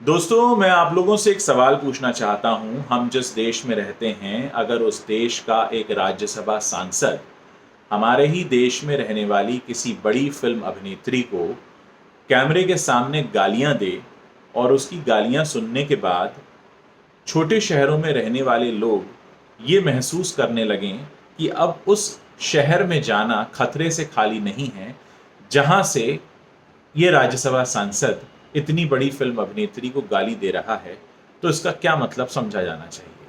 दोस्तों, मैं आप लोगों से एक सवाल पूछना चाहता हूं। हम जिस देश में रहते हैं, अगर उस देश का एक राज्यसभा सांसद हमारे ही देश में रहने वाली किसी बड़ी फिल्म अभिनेत्री को कैमरे के सामने गालियां दे और उसकी गालियां सुनने के बाद छोटे शहरों में रहने वाले लोग ये महसूस करने लगें कि अब उस शहर में जाना खतरे से खाली नहीं है, जहां से ये राज्यसभा सांसद इतनी बड़ी फिल्म अभिनेत्री को गाली दे रहा है, तो इसका क्या मतलब समझा जाना चाहिए?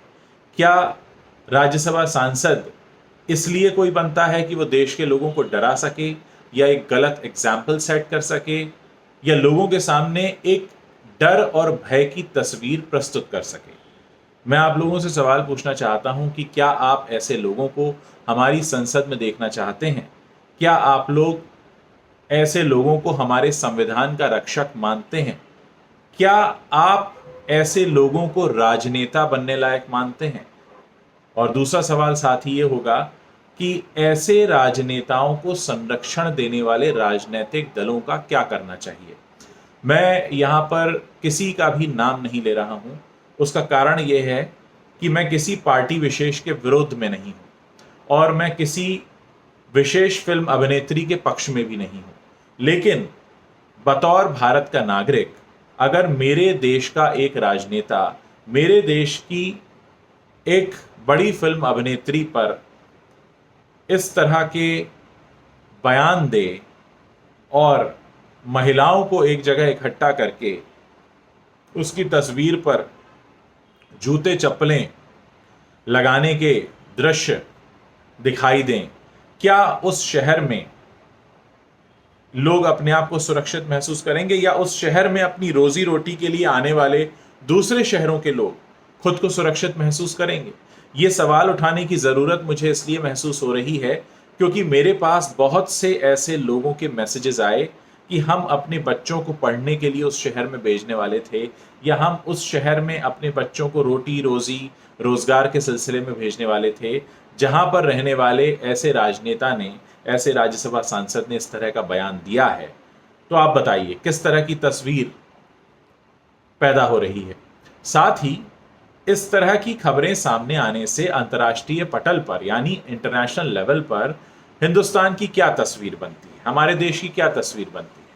क्या राज्यसभा सांसद इसलिए कोई बनता है कि वो देश के लोगों को डरा सके या एक गलत एग्जाम्पल सेट कर सके या लोगों के सामने एक डर और भय की तस्वीर प्रस्तुत कर सके? मैं आप लोगों से सवाल पूछना चाहता हूं कि क्या आप ऐसे लोगों को हमारी संसद में देखना चाहते हैं? क्या आप लोग ऐसे लोगों को हमारे संविधान का रक्षक मानते हैं? क्या आप ऐसे लोगों को राजनेता बनने लायक मानते हैं? और दूसरा सवाल साथ ही ये होगा कि ऐसे राजनेताओं को संरक्षण देने वाले राजनीतिक दलों का क्या करना चाहिए? मैं यहाँ पर किसी का भी नाम नहीं ले रहा हूँ। उसका कारण ये है कि मैं किसी पार्टी विशेष के विरोध में नहीं हूँ और मैं किसी विशेष फिल्म अभिनेत्री के पक्ष में भी नहीं हूँ। लेकिन बतौर भारत का नागरिक, अगर मेरे देश का एक राजनेता मेरे देश की एक बड़ी फिल्म अभिनेत्री पर इस तरह के बयान दे और महिलाओं को एक जगह इकट्ठा करके उसकी तस्वीर पर जूते चप्पलें लगाने के दृश्य दिखाई दें, क्या उस शहर में लोग अपने आप को सुरक्षित महसूस करेंगे या उस शहर में अपनी रोजी रोटी के लिए आने वाले दूसरे शहरों के लोग खुद को सुरक्षित महसूस करेंगे? ये सवाल उठाने की ज़रूरत मुझे इसलिए महसूस हो रही है क्योंकि मेरे पास बहुत से ऐसे लोगों के मैसेजेस आए कि हम अपने बच्चों को पढ़ने के लिए उस शहर में भेजने वाले थे या हम उस शहर में अपने बच्चों को रोटी रोजी रोजगार के सिलसिले में भेजने वाले थे, जहां पर रहने वाले ऐसे राजनेता ने, ऐसे राज्यसभा सांसद ने इस तरह का बयान दिया है। तो आप बताइए किस तरह की तस्वीर पैदा हो रही है? साथ ही इस तरह की खबरें सामने आने से अंतर्राष्ट्रीय पटल पर यानी इंटरनेशनल लेवल पर हिंदुस्तान की क्या तस्वीर बनती है, हमारे देश की क्या तस्वीर बनती है?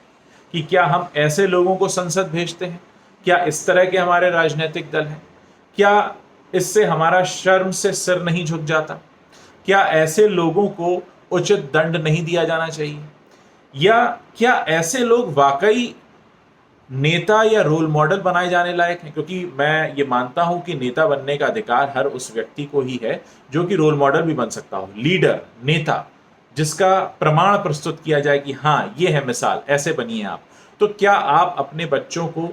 कि क्या हम ऐसे लोगों को संसद भेजते हैं? क्या इस तरह के हमारे राजनीतिक दल हैं? क्या इससे हमारा शर्म से सिर नहीं झुक जाता? क्या ऐसे लोगों को उचित दंड नहीं दिया जाना चाहिए? या क्या ऐसे लोग वाकई नेता या रोल मॉडल बनाए जाने लायक हैं? क्योंकि मैं ये मानता हूं कि नेता बनने का अधिकार हर उस व्यक्ति को ही है जो कि रोल मॉडल भी बन सकता हो, लीडर, नेता, जिसका प्रमाण प्रस्तुत किया जाए कि हाँ, ये है मिसाल, ऐसे बनिए आप। तो क्या आप अपने बच्चों को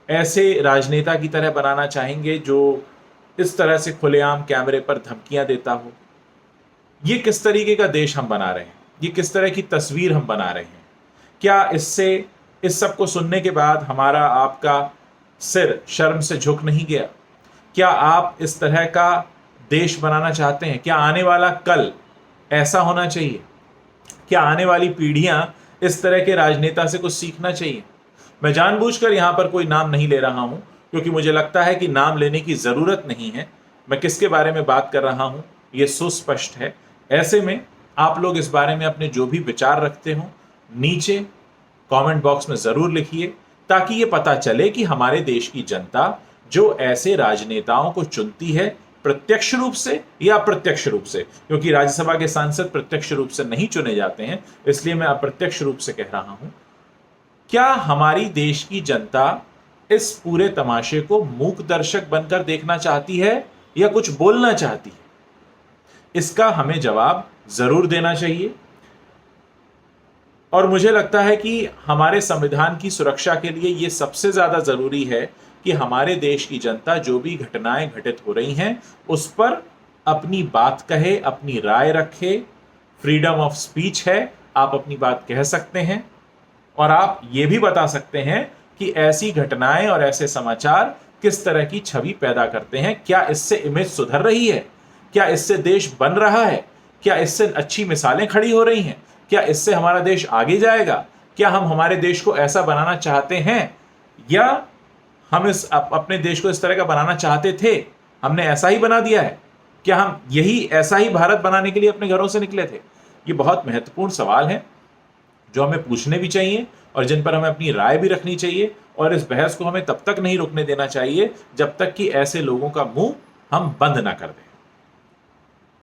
ऐसे राजनेता की तरह बनाना चाहेंगे जो इस तरह से खुलेआम कैमरे पर धमकियां देता हो? ये किस तरीके का देश हम बना रहे हैं? ये किस तरह की तस्वीर हम बना रहे हैं? क्या इससे, इस सब को सुनने के बाद हमारा आपका सिर शर्म से झुक नहीं गया? क्या आप इस तरह का देश बनाना चाहते हैं? क्या आने वाला कल ऐसा होना चाहिए? क्या आने वाली पीढ़ियां इस तरह के राजनेता से कुछ सीखना चाहिए? मैं जानबूझकर यहां पर कोई नाम नहीं ले रहा हूं क्योंकि मुझे लगता है कि नाम लेने की जरूरत नहीं है। मैं किसके बारे में बात कर रहा हूं यह सुस्पष्ट है। ऐसे में आप लोग इस बारे में अपने जो भी विचार रखते हो नीचे कमेंट बॉक्स में जरूर लिखिए, ताकि ये पता चले कि हमारे देश की जनता जो ऐसे राजनेताओं को चुनती है, प्रत्यक्ष रूप से या अप्रत्यक्ष रूप से, क्योंकि राज्यसभा के सांसद प्रत्यक्ष रूप से नहीं चुने जाते हैं, इसलिए मैं अप्रत्यक्ष रूप से कह रहा हूं, क्या हमारी देश की जनता इस पूरे तमाशे को मूक दर्शक बनकर देखना चाहती है या कुछ बोलना चाहती है? इसका हमें जवाब जरूर देना चाहिए। और मुझे लगता है कि हमारे संविधान की सुरक्षा के लिए यह सबसे ज्यादा जरूरी है कि हमारे देश की जनता जो भी घटनाएं घटित हो रही हैं उस पर अपनी बात कहे, अपनी राय रखे। फ्रीडम ऑफ स्पीच है, आप अपनी बात कह सकते हैं और आप ये भी बता सकते हैं कि ऐसी घटनाएं और ऐसे समाचार किस तरह की छवि पैदा करते हैं। क्या इससे इमेज सुधर रही है? क्या इससे देश बन रहा है? क्या इससे अच्छी मिसालें खड़ी हो रही हैं? क्या इससे हमारा देश आगे जाएगा? क्या हम हमारे देश को ऐसा बनाना चाहते हैं या हम अपने देश को इस तरह का बनाना चाहते थे? हमने ऐसा ही बना दिया है? क्या हम यही ऐसा ही भारत बनाने के लिए अपने घरों से निकले थे? ये बहुत महत्वपूर्ण सवाल हैं जो हमें पूछने भी चाहिए और जिन पर हमें अपनी राय भी रखनी चाहिए, और इस बहस को हमें तब तक नहीं रुकने देना चाहिए जब तक कि ऐसे लोगों का मुंह हम बंद ना कर दें।